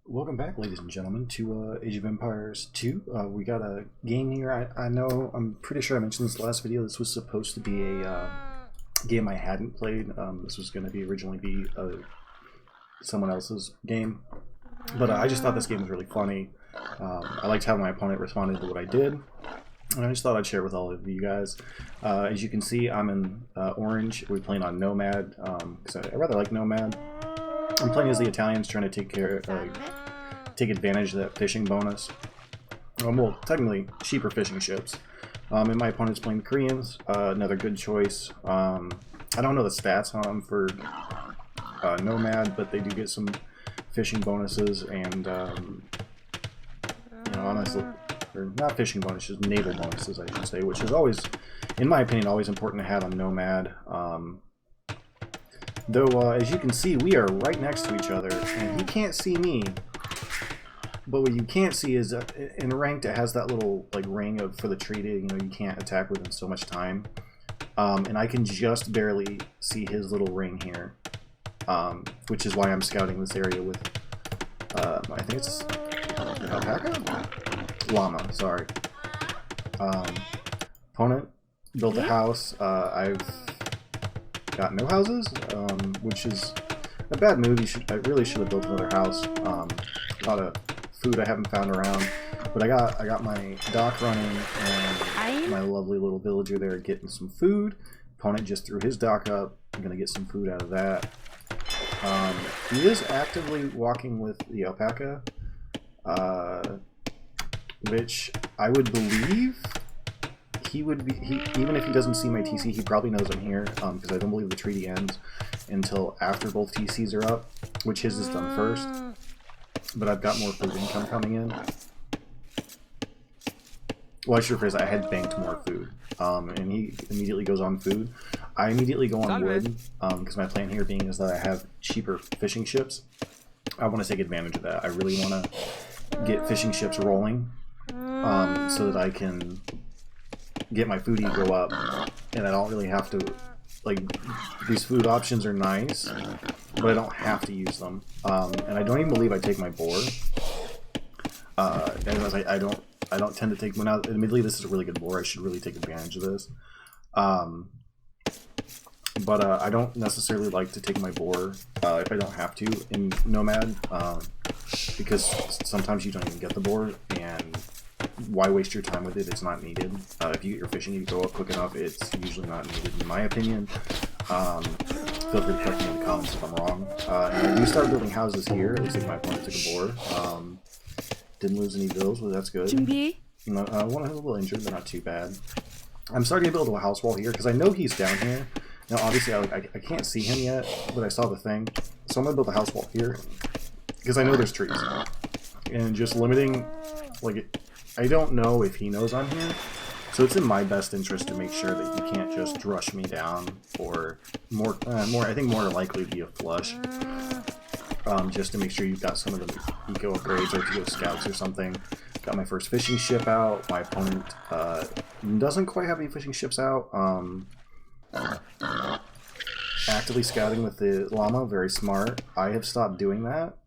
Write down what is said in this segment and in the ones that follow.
Welcome back, ladies and gentlemen, to Age of Empires 2. We got a game here. I know, I'm pretty sure I mentioned this last video. This was supposed to be a game I hadn't played. This was going to originally be someone else's game. But I just thought this game was really funny. I liked how my opponent responded to what I did. And I just thought I'd share it with all of you guys. As you can see, I'm in orange. We're playing on Nomad, because I rather like Nomad. I'm playing as the Italians, trying to take advantage of that fishing bonus. Well, technically, cheaper fishing ships. And my opponent's playing the Koreans. Another good choice. I don't know the stats on them for Nomad, but they do get some fishing bonuses and, you know, honestly, or not fishing bonuses, naval bonuses, I should say, which is always, in my opinion, always important to have on Nomad. Though, as you can see, we are right next to each other, and he can't see me. But what you can't see is, in ranked, it has that little, like, ring for the treaty, you know, you can't attack within so much time. And I can just barely see his little ring here. Which is why I'm scouting this area with, I think it's an alpaca? Llama, sorry. Opponent built a house. I've got no houses, which is a bad move. I really should have built another house. A lot of food I haven't found around, but I got my dock running and my lovely little villager there getting some food. Opponent just threw his dock up. I'm gonna get some food out of that. He is actively walking with the alpaca, which I would believe he would be, even if he doesn't see my TC, he probably knows I'm here, because I don't believe the treaty ends until after both TCs are up, which his is done first. But I've got more food income coming in. Well, I should rephrase that. I had banked more food, and he immediately goes on food. I immediately go on wood, because my plan here being is that I have cheaper fishing ships. I want to take advantage of that. I really want to get fishing ships rolling, so that I can get my food go up, and I don't really have to, like, these food options are nice, but I don't have to use them. And I don't even believe I take my boar. Anyways, I don't tend to take, well, now, admittedly, this is a really good boar. I should really take advantage of this. But I don't necessarily like to take my boar if I don't have to in Nomad, because sometimes you don't even get the boar, and why waste your time with it? It's not needed. If you get your fishing, you go up quick enough, it's usually not needed, in my opinion. Feel free to correct me in the comments if I'm wrong. And I do start building houses here. It looks like my opponent took a boar. Didn't lose any bills, but that's good. One a little injured, but not too bad. I'm starting to build a house wall here, because I know he's down here. Now, obviously, I can't see him yet, but I saw the thing. So I'm going to build a house wall here, because I know there's trees. And just limiting, like, I don't know if he knows I'm here, so it's in my best interest to make sure that he can't just rush me down, or I think more likely be a flush. Just to make sure you've got some of the eco upgrades or to go scouts or something. Got my first fishing ship out. My opponent doesn't quite have any fishing ships out. Actively scouting with the llama, very smart. I have stopped doing that,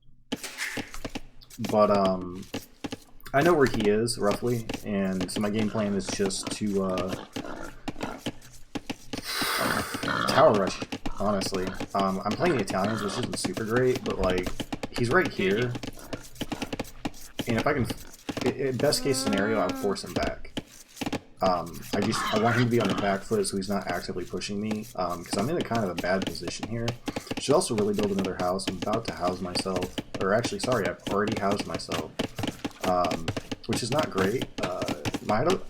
but I know where he is, roughly, and so my game plan is just to tower rush, honestly. I'm playing the Italians, which isn't super great, but, like, he's right here, and if I can, in best case scenario, I'll force him back. I want him to be on the back foot so he's not actively pushing me, because I'm in a kind of a bad position here. Should also really build another house. I'm about to house myself, or actually, sorry, I've already housed myself. Which is not great. My idle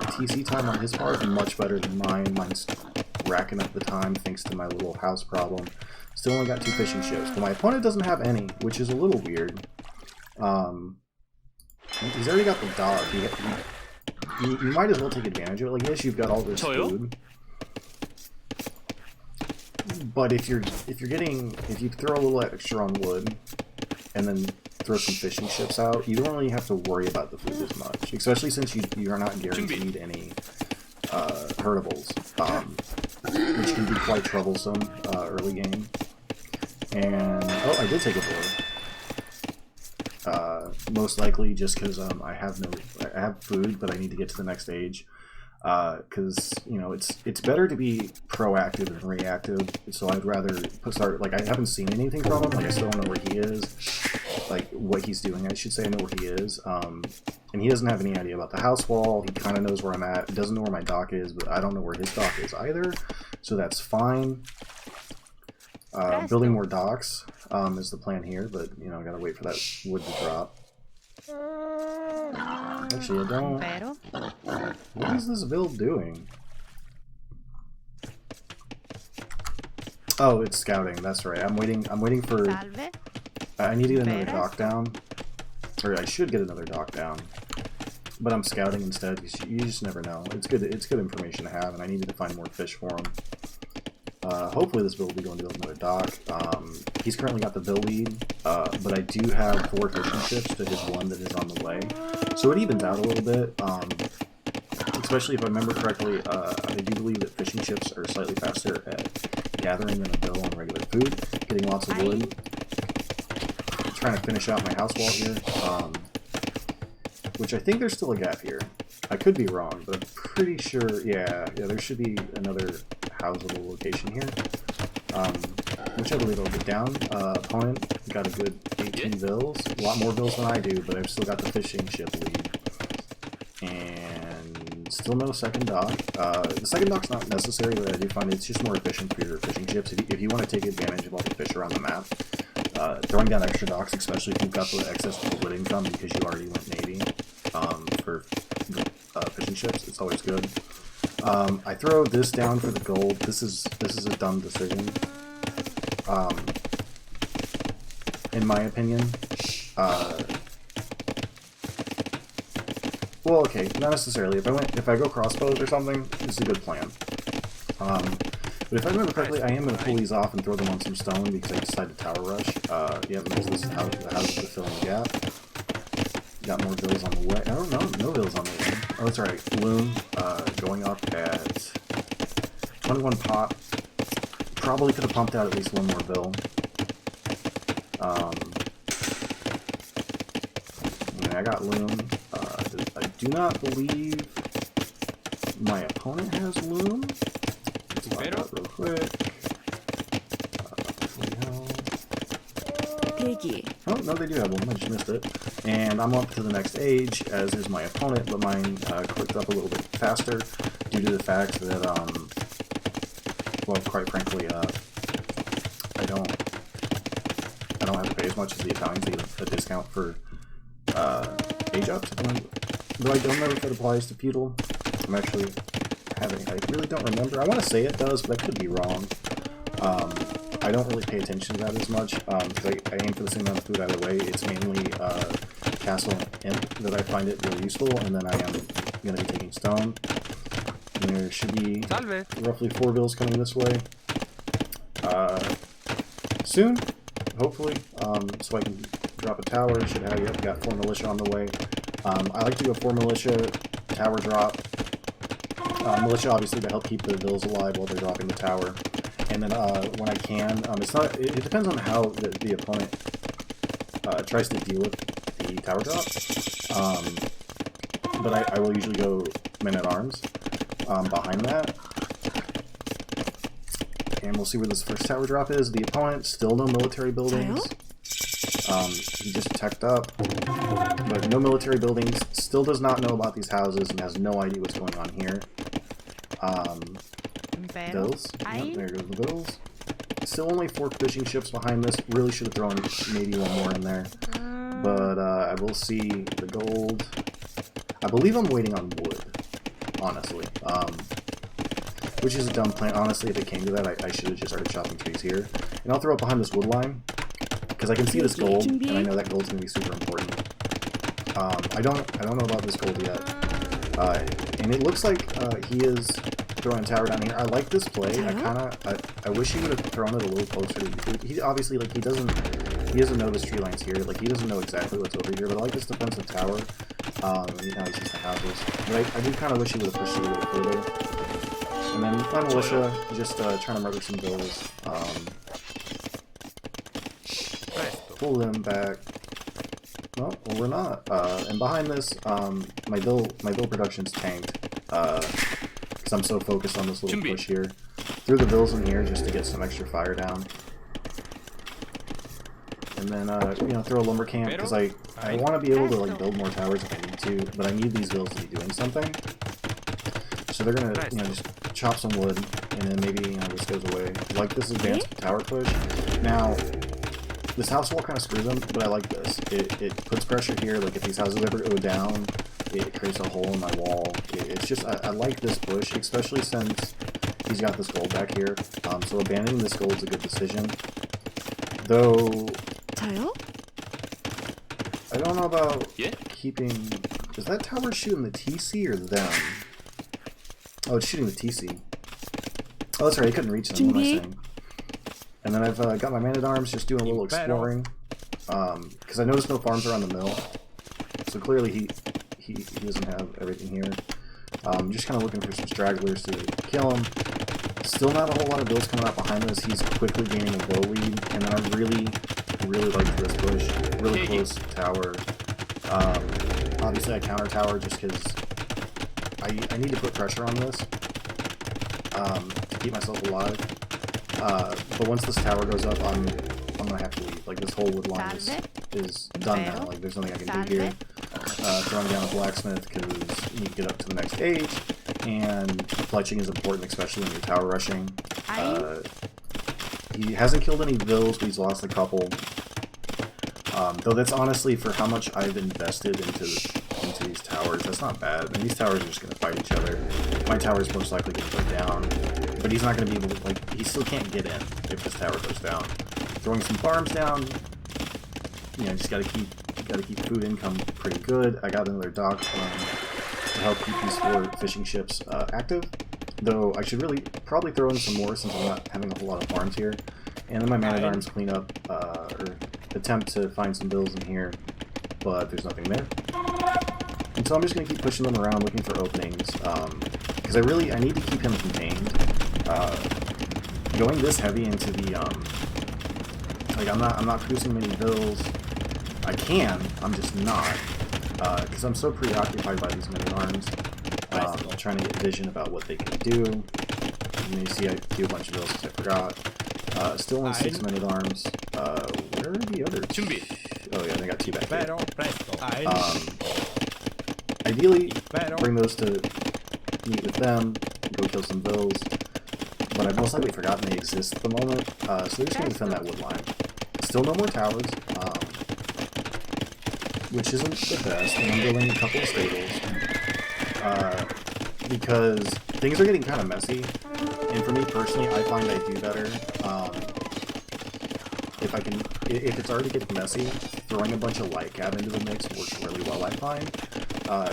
TC time on his part is much better than mine. Mine's racking up the time thanks to my little house problem. Still only got 2 fishing ships, but my opponent doesn't have any, which is a little weird. He's already got the dog. You might as well take advantage of it. Like, yes, you've got all this food, but if you throw a little extra on wood and then throw some fishing ships out, you don't really have to worry about the food as much, especially since you are not guaranteed any herdables, which can be quite troublesome early game. And oh, I did take a board. most likely just because I have food, but I need to get to the next stage. Because you know it's better to be proactive than reactive. So I'd rather start like I haven't seen anything from him. Like I still don't know where he is, like what he's doing. I should say I know where he is. And he doesn't have any idea about the house wall. He kind of knows where I'm at. He doesn't know where my dock is, but I don't know where his dock is either. So that's fine. Building more docks is the plan here, but you know I gotta wait for that wood to drop. Actually, I don't. What is this build doing? Oh, it's scouting. That's right. I'm waiting for. I need to get another dock down, or I should get another dock down. But I'm scouting instead. You just never know. It's good. It's good information to have, and I needed to find more fish for him. Hopefully this build will be going to build another dock. He's currently got the bill lead, but I do have 4 fishing ships to his 1 that is on the way. So it evens out a little bit, especially if I remember correctly. I do believe that fishing ships are slightly faster at gathering than a bill on regular food, getting lots of wood. I'm trying to finish out my house wall here, which I think there's still a gap here. I could be wrong, but I'm pretty sure, yeah, there should be another houseable location here, which I believe I'll get down. Opponent got a good 18 bills, a lot more bills than I do, but I've still got the fishing ship lead, and still no second dock. The second dock's not necessary, but I do find it's just more efficient for your fishing ships. If you want to take advantage of all the fish around the map, throwing down extra docks, especially if you've got the excess wood income because you already went Navy, for fishing ships, it's always good. I throw this down for the gold. This is a dumb decision, in my opinion. Well, okay, not necessarily. If I go crossbows or something, it's a good plan. But if I remember correctly, I am going to pull these off and throw them on some stone because I decided to tower rush. Yeah, because this is how the house to fill in the gap. Got more bills on the way. I don't know, no bills on the way. Oh, that's right. Loom going up at 21 pop. Probably could have pumped out at least 1 more bill. And I got loom. I do not believe my opponent has loom. Let's find out real quick. Oh, no, they do have one. I just missed it. And I'm up to the next age, as is my opponent, but mine clicked up a little bit faster due to the fact that, well, quite frankly, I don't have to pay as much as the Italians. They get a discount for age ups. Though I don't know if that applies to feudal. I really don't remember. I want to say it does, but I could be wrong. I don't really pay attention to that as much, because I aim for the same amount of food either way. It's mainly Castle and Imp that I find it really useful, and then I am going to be taking Stone. And there should be roughly 4 bills coming this way. Soon, hopefully, so I can drop a tower. Should have, yep, got 4 militia on the way. I like to go 4 militia, tower drop. Militia obviously to help keep the bills alive while they're dropping the tower. And then when I can, it depends on how the opponent tries to deal with the tower drop. But I will usually go men-at-arms behind that. And we'll see where this first tower drop is. The opponent, still no military buildings. He just teched up, but no military buildings. Still does not know about these houses and has no idea what's going on here. Bills. Yep, there goes the bills. Still only 4 fishing ships behind this. Really should have thrown maybe 1 more in there. But I will see the gold. I believe I'm waiting on wood, honestly. Which is a dumb plan. Honestly, if it came to that, I should have just started chopping trees here. And I'll throw it behind this wood line, because I can see this gold, and I know that gold's going to be super important. I don't know about this gold yet. And it looks like he is throwing a tower down here. I like this play. I wish he would have thrown it a little closer to. He obviously, like, he doesn't know this tree line's here. Like, he doesn't know exactly what's over here. But I like this defensive tower. Now he sees the houses. But I do kind of wish he would have pushed it a little further. And then my militia, just trying to murder some bills. Pull them back. No, well, we're not. And behind this, my bill production's tanked. Because I'm so focused on this little push here. Threw the bills in here just to get some extra fire down. And then, you know, throw a lumber camp, because I want to be able to, like, build more towers if I need to, but I need these bills to be doing something. So they're gonna, you know, just chop some wood, and then maybe, you know, this goes away. Like this advanced tower push. Now, this house wall kind of screws them, but I like this. It puts pressure here, like if these houses ever go down, it creates a hole in my wall. It's just, I like this push, especially since he's got this gold back here. So abandoning this gold is a good decision. Though, Tile? I don't know about keeping... Is that tower shooting the TC or them? Oh, it's shooting the TC. Oh, that's right, I couldn't reach them. What am I saying? And then I've got my man-at-arms just doing a little exploring. Because I noticed no farms around the mill. So clearly he doesn't have everything here. Just kind of looking for some stragglers to kill him. Still not a whole lot of builds coming out behind us. He's quickly gaining a build lead. And then I really like this push. Really close tower. Obviously I counter tower just because I need to put pressure on this to keep myself alive. But once this tower goes up, I'm gonna have to leave. Like, this whole wood line is done now. Like, there's nothing I can do here. Throwing down a blacksmith because you need to get up to the next stage, and fletching is important, especially when you're tower rushing. He hasn't killed any vills, but he's lost a couple. Though that's honestly, for how much I've invested into these towers, that's not bad. I mean, these towers are just going to fight each other. My tower's most likely going to go down, but he's not going to be able to, like, he still can't get in if this tower goes down. Throwing some farms down, you know, just got to keep food income pretty good. I got another dock to help keep these 4 fishing ships active. Though I should really probably throw in some more since I'm not having a whole lot of farms here. And then my man-at-arms clean up, or attempt to find some bills in here, but there's nothing there. And so I'm just going to keep pushing them around, looking for openings, because I need to keep him contained. Going this heavy into the, like, I'm not producing many bills. I can, I'm just not, because I'm so preoccupied by these men-at-arms. Trying to get vision about what they can do. And you see I do a bunch of bills because I forgot. Still on 6 men-at-arms. Where are the others? Oh yeah, they got 2 back here. Ideally, bring those to meet with them, go kill some bills. But I've most likely forgotten they exist at the moment. So they're just going to defend that wood line. Still no more towers, which isn't the best. And I'm building a couple of stables. Because things are getting kind of messy, and for me personally, I find I do better if it's already getting messy. Throwing a bunch of light cab into the mix works really well, I find,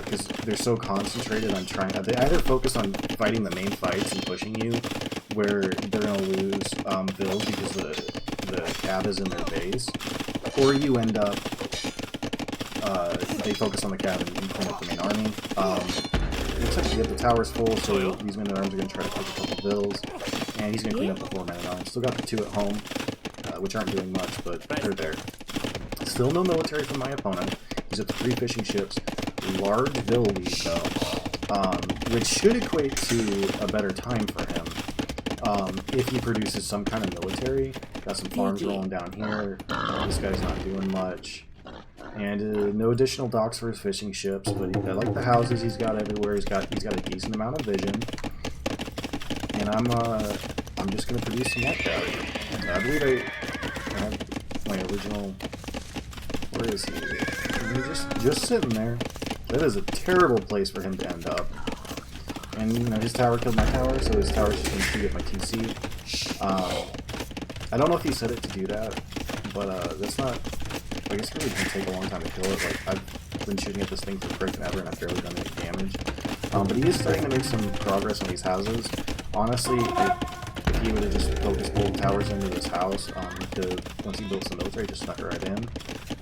because they're so concentrated on trying. They either focus on fighting the main fights and pushing you, where they're gonna lose builds because the cab is in their base, or you end up they focus on the cab and clean up the main army. Looks like to get the towers full, so these men-at-arms are going to try to take a couple bills, and he's going to clean up the 4 men-at-arms. Still got the 2 at home, which aren't doing much, but they're there. Still no military from my opponent. He's at the 3 fishing ships. Large bill lead, though, which should equate to a better time for him if he produces some kind of military. Got some farms rolling down here. This guy's not doing much. And no additional docks for his fishing ships, but I like the houses he's got everywhere. He's got a decent amount of vision, and I'm just gonna produce some light out here. I believe I have my original. Where is he? He's just sitting there. That is a terrible place for him to end up. And you know, his tower killed my tower, so his tower's just gonna shoot at my TC. I don't know if he set it to do that, but that's not. I guess it really didn't take a long time to kill it. Like, I've been shooting at this thing for freaking ever and I've barely done any damage. But he is starting to make some progress on these houses. Honestly, if he would have just focused both towers into this house, once he built some military, just snuck it right in.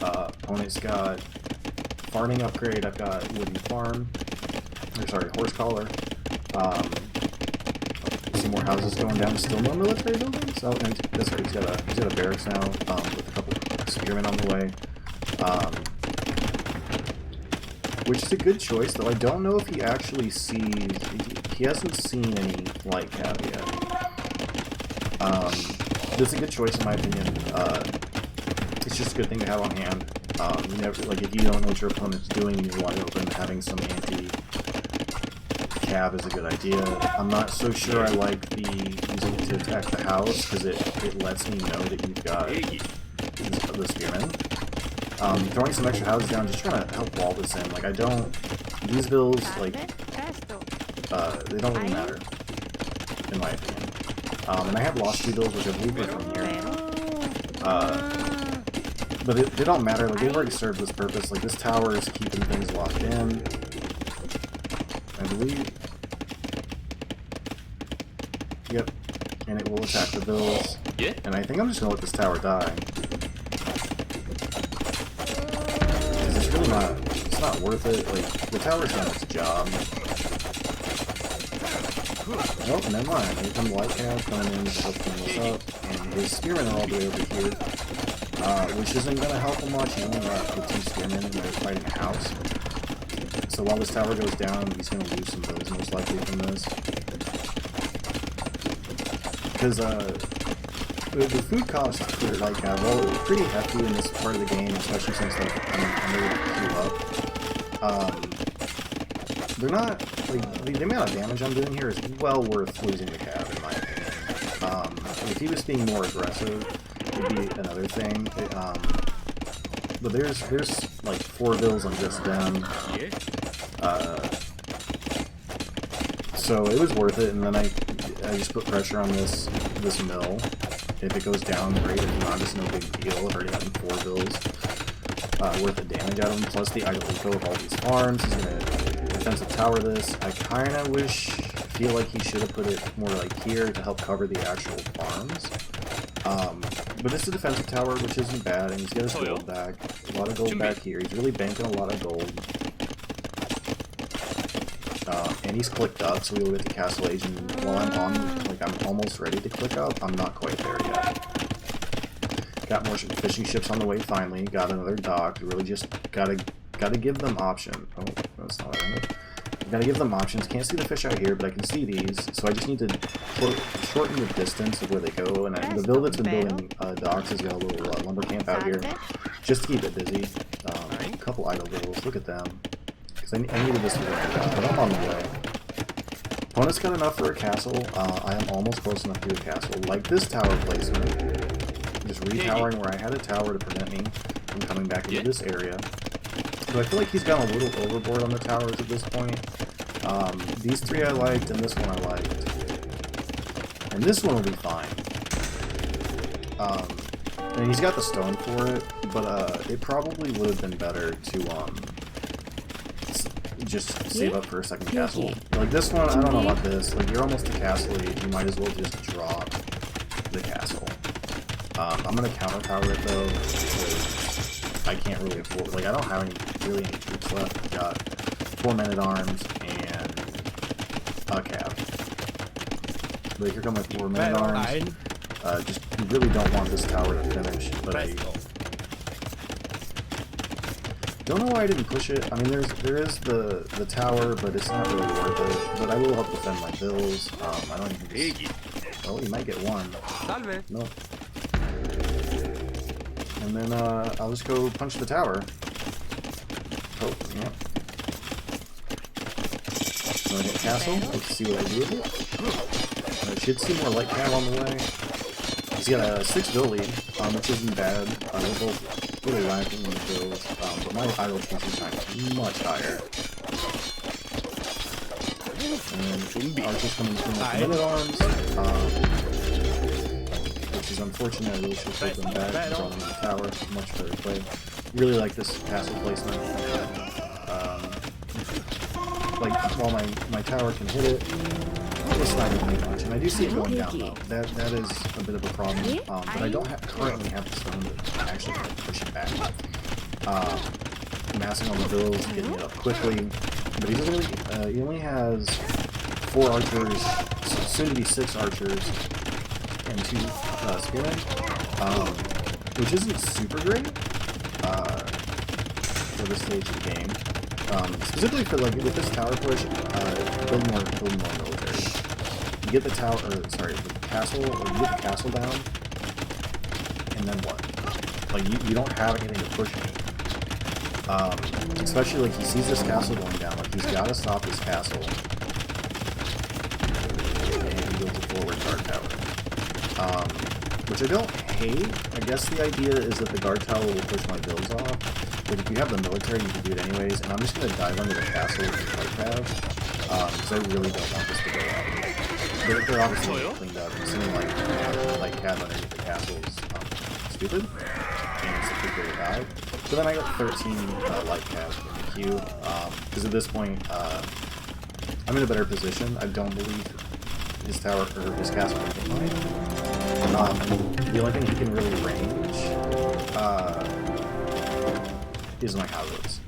Opponent's got farming upgrade. I've got wooden farm. Or sorry, horse collar. Some more houses going down. Still no military buildings. Oh, and that's right. He's got a barracks now with a couple spearmen on the way. which is a good choice, though I don't know if he actually sees... He hasn't seen any light cav yet. That's a good choice in my opinion. It's just a good thing to have on hand. You never, like, if you don't know what your opponent's doing and you're wide open, having some anti-cav is a good idea. I'm not so sure I like the using it to attack the house, because it lets me know that you've got the spearman. Throwing some extra houses down, just trying to help wall this in. Like, I don't... These builds, like... they don't really matter, in my opinion. And I have lost 2 builds, which I believe are from here. But they don't matter, like, they've already served this purpose. Like, this tower is keeping things locked in. I believe... Yep. And it will attack the builds. And I think I'm just gonna let this tower die. Because it's really not... It's not worth it. Like, the tower's done its job. Oh, never mind. Here comes Light Cav coming in to help clean this up. And his spearmen are all the way over here. Which isn't going to help him much. He only got the 2 spearmen and they're fighting a house. So while this tower goes down, he's going to lose some builds most likely from this. Because the food cost for Light Cav, well, it's pretty hefty in this part of the game, especially since like, I'm able to queue up. They're not, like, the amount of damage I'm doing here is well worth losing the cav, in my opinion. If he was being more aggressive, it would be another thing. But there's like 4 bills on just them. So it was worth it, and then I just put pressure on this mill. If it goes down, great. If not, it's no big deal. I've already gotten 4 bills worth of damage out of him, plus the idle eco of all these farms. He's gonna defensive tower this. I kinda feel like he should have put it more like here to help cover the actual farms. But it's a defensive tower, which isn't bad, and he's got his gold back. A lot of gold back here. He's really banking a lot of gold. And he's clicked up, so we'll get to Castle Age, and while I'm almost ready to click up, I'm not quite there yet. Got more fishing ships on the way finally, got another dock, really just gotta give them options. Oh, that's not what I meant. Gotta give them options. Can't see the fish out here, but I can see these, so I just need to shorten the distance of where they go, and the build that's been building docks has got a little lumber camp out here, just to keep it busy. A couple idle builds, look at them. Because I needed this to work out, but I'm on the way. Opponent's got enough for a castle. I am almost close enough to a castle. Like this tower placement, just retowering where I had a tower to prevent me from coming back into this area. So I feel like he's gone a little overboard on the towers at this point. These 3 I liked, and this one I liked. And this one will be fine. And he's got the stone for it, but it probably would have been better to just save up for a second castle. Like this one, I don't know about this. Like, you're almost to castle age, you might as well just drop the castle. I'm gonna counter power it though, because I can't really afford. Like, I don't have really any troops left. I've got 4 men-at-arms and a cav. But here come my 4 men-at-arms. Just really don't want this tower to finish, but I don't know why I didn't push it. I mean, there is the tower, but it's not really worth it. But I will help defend my bills. I don't even think. Oh, you might get 1. Nope. And then I'll just go punch the tower. Oh, yeah. So I hit castle. Let's see what I do with it. I should see more light cav on the way. He's got a 6 bill lead, which isn't bad. We're both really lacking in the bills, but my idle chasing time is much higher. And Archer's coming through with men-at-arms, which is unfortunate. I really should have put them back and brought them in the tower. Much better play. Really like this castle placement. Like, while my tower can hit it, it's not going to do much. And I do see it going down, though. That is a bit of a problem. But I don't currently have the stone to actually push it back. Massing on the bills, getting it up quickly. But he doesn't really, he only has 4 archers, soon to be 6 archers, and 2 spearmen, which isn't super great for this stage of the game. Specifically for like with this tower push, build more military. You get the tower, or sorry, the castle, or you get the castle down, and then what? Like you don't have anything to push me. Especially like he sees this castle going down, like he's got to stop this castle, and he builds a forward guard tower. Which I don't hate. I guess the idea is that the guard tower will push my builds off. But if you have the military, you can do it anyways. And I'm just going to dive under the castle with the light cav, because I really don't want this to go out. They're obviously cleaned up. Seeing like light cav underneath the castle is stupid, and it's a quick way to die. So then I got 13 light cav in the queue, because at this point I'm in a better position. I don't believe his tower or his castle can hit mine. The only thing he can really range is my houses.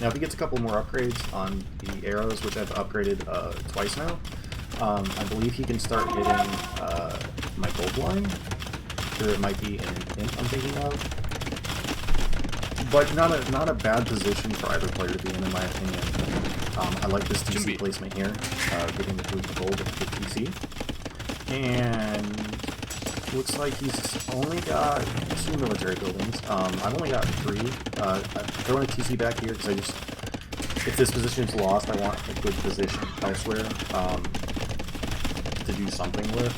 Now, if he gets a couple more upgrades on the arrows, which I've upgraded twice now, I believe he can start hitting my gold line, or it might be an imp I'm thinking of. But not a bad position for either player to be in my opinion. I like this TC placement here, getting the gold with the TC. And looks like he's only got 2 military buildings. I've only got 3. I'm throwing a TC back here because if this position is lost, I want a good position elsewhere to do something with.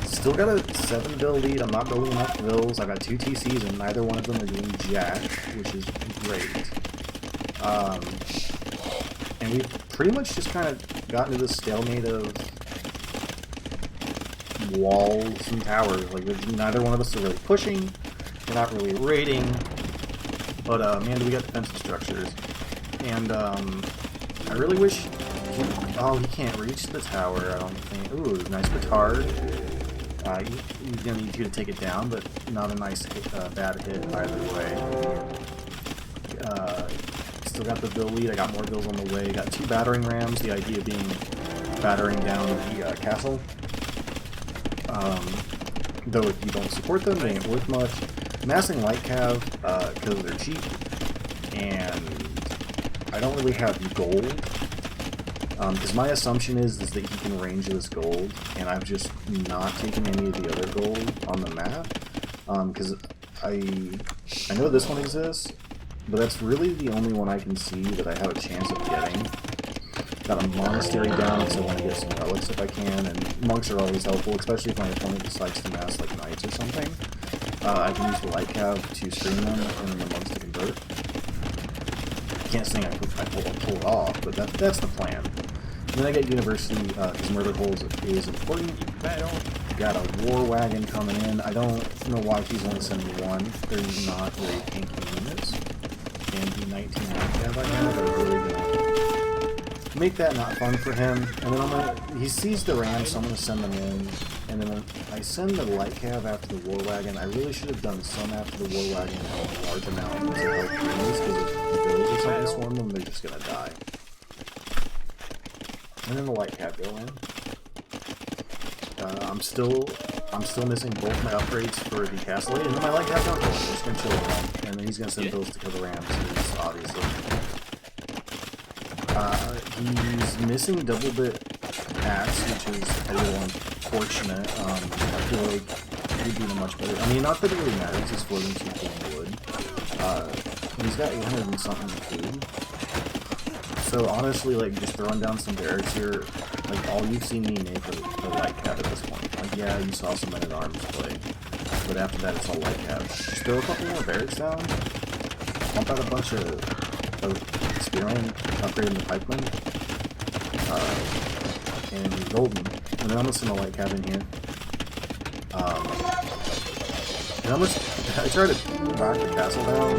Still got a 7 bill lead. I'm not building enough bills. I've got 2 TCs and neither one of them are doing jack, which is great. And we've pretty much just kind of gotten to this stalemate of walls and towers. Like, neither one of us are really pushing. We're not really raiding. But, man, we got defensive structures. And, I really wish he can't reach the tower, I don't think. Ooh, nice petard. He's gonna need you to take it down, but not a nice bad hit either way. Still got the bill lead. I got more bills on the way. Got 2 battering rams. The idea being battering down the castle. Though if you don't support them, they ain't worth much. Amassing light cav because they're cheap, and I don't really have gold. Because my assumption is that he can range this gold, and I've just not taken any of the other gold on the map. Because I know this one exists, but that's really the only one I can see that I have a chance of getting. Got a monastery down, so I want to get some relics if I can, and monks are always helpful, especially if my opponent decides to mass like knights or something. I can use the light cav to stream them, and then the monks to convert. Can't say I pull it off, but that's the plan. And then I get university, because murder holes is important. Got a war wagon coming in. I don't know why he's only sending 1. They're not very tanky units. And the 19 light cav I have are really gonna make that not fun for him. And then he sees the ram, so I'm gonna send them in. And then when I send the light cav after the war wagon, I really should have done some after the war wagon in a large amount to help units, because if bills or something swarm them, they're just gonna die. And then the light cav go in. I'm still missing both my upgrades for the castle, and then my light cav don't go in. I'm just gonna chill with him, and then he's gonna send bills to kill the rams, obviously. He's missing double bit axe, which is a little unfortunate. I feel like he'd be much better. I mean, not that it really matters, he's floating 2 in wood. He's got 800 and something food. So honestly, like, just throwing down some barracks here, like, all you've seen me make are the light cav at this point. Like, yeah, you saw some men at arms play, but after that it's all light cav. Just throw a couple more barracks down, pump out a bunch of spearmen, upgrading the pikemen, and you're golden. And then I'm gonna send a light cav in here. And I try to back the castle down.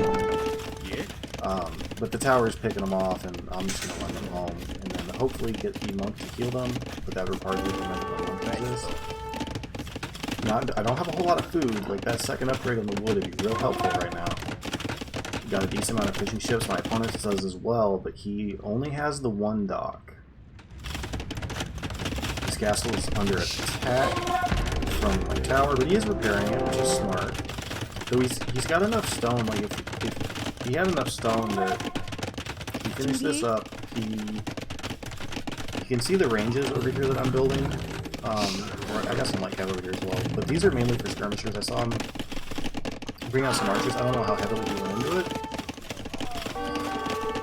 But the tower is picking them off, and I'm just going to run them home, and then hopefully get the monk to heal them, but that requires me to remember what monk is. I don't have a whole lot of food. Like, that second upgrade on the wood would be real helpful right now. Got a decent amount of fishing ships. My opponent does as well, but he only has the 1 dock. His castle is under attack from my tower, but he is repairing it, which is smart. Though he's got enough stone, like, if he had enough stone that he finished this up. You can see the ranges over here that I'm building. Or I got some light cav over here as well. But these are mainly for skirmishers. I saw him bring out some archers. I don't know how heavily he went into it.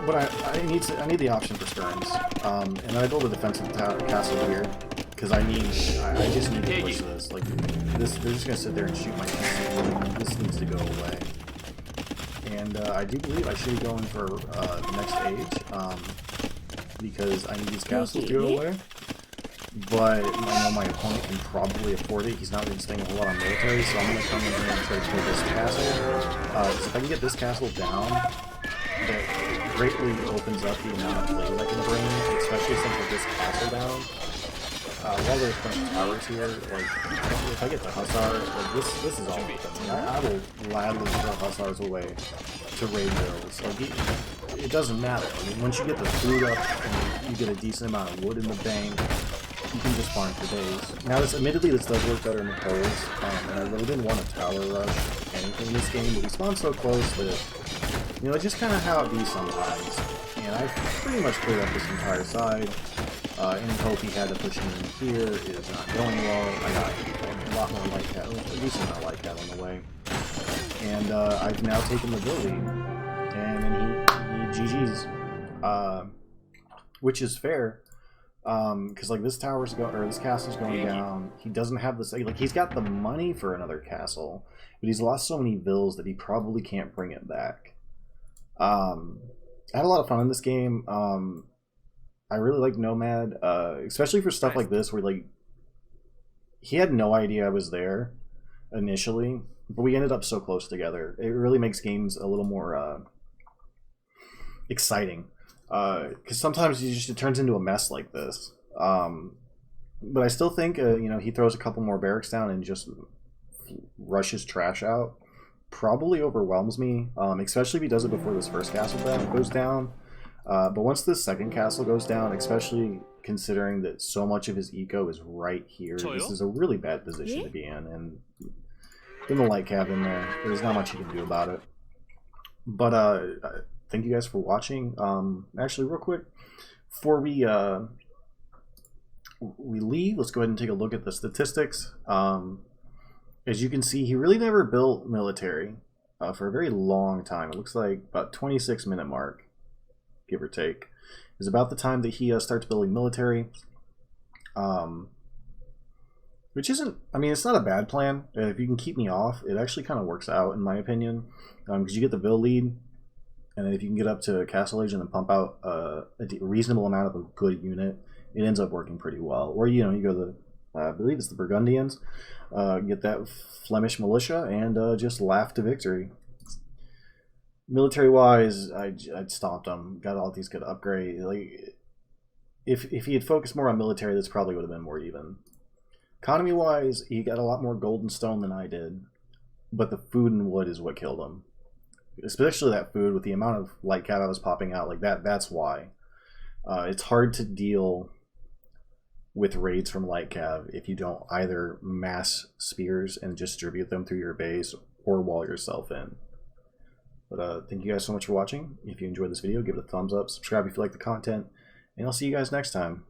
But I need the option for skirms. And then I build a defensive castle here. Because I just need to push this. Like, this, they're just going to sit there and shoot my team. This needs to go away. And I do believe I should be going for the next age. Because I need these castles to go away. But I know my opponent can probably afford it. He's not really staying a whole lot on military, so I'm going to come in here and try to kill this castle. So if I can get this castle down, that greatly opens up the amount of plays I can bring, especially since with this castle down. While there's a bunch of towers here, like, if I get the Hussar, like, this is all open. I will gladly throw Hussars away to raid bills. Like, it doesn't matter. I mean, once you get the food up and you get a decent amount of wood in the bank, you can just farm for days. Now, admittedly, this does work better in the polls, and I really didn't want a tower rush anything in this game, but we spawned so close that, you know, it's just kind of how it be sometimes. And I pretty much cleared up this entire side. Any hope he had to push me in here is not going well. I got a lot more light cat, a decent amount of light cat on the way. And I've now taken the building, and then he GG's. Which is fair. Because like this this castle's going down. He doesn't have this, like, he's got the money for another castle, but he's lost so many vills that he probably can't bring it back. I had a lot of fun in this game. I really like Nomad, especially for stuff like this where, like, he had no idea I was there initially, but we ended up so close together. It really makes games a little more exciting. Because sometimes it turns into a mess like this. But I still think, you know, he throws a couple more barracks down and just rushes trash out. Probably overwhelms me, especially if he does it before this first castle goes down. But once this second castle goes down, especially considering that so much of his eco is right here, this is a really bad position to be in. And in the light cav in there's not much you can do about it. But thank you guys for watching. Actually, real quick, before we leave, let's go ahead and take a look at the statistics. As you can see, he really never built military for a very long time. It looks like about 26-minute mark, give or take, is about the time that he starts building military. Which isn't, I mean, it's not a bad plan. If you can keep me off, it actually kind of works out, in my opinion. Because you get the Vil lead, and then if you can get up to Castle Age and then pump out a reasonable amount of a good unit, it ends up working pretty well. Or, you know, you go to the, I believe it's the Burgundians, get that Flemish militia, and just laugh to victory. Military-wise, I'd stomped him. Got all these good upgrades. Like, if he had focused more on military, this probably would have been more even. Economy-wise, he got a lot more gold and stone than I did, but the food and wood is what killed him. Especially that food, with the amount of light cav I was popping out, like that's why. It's hard to deal with raids from light cav if you don't either mass spears and distribute them through your base or wall yourself in. But thank you guys so much for watching. If you enjoyed this video, give it a thumbs up, subscribe if you like the content, and I'll see you guys next time.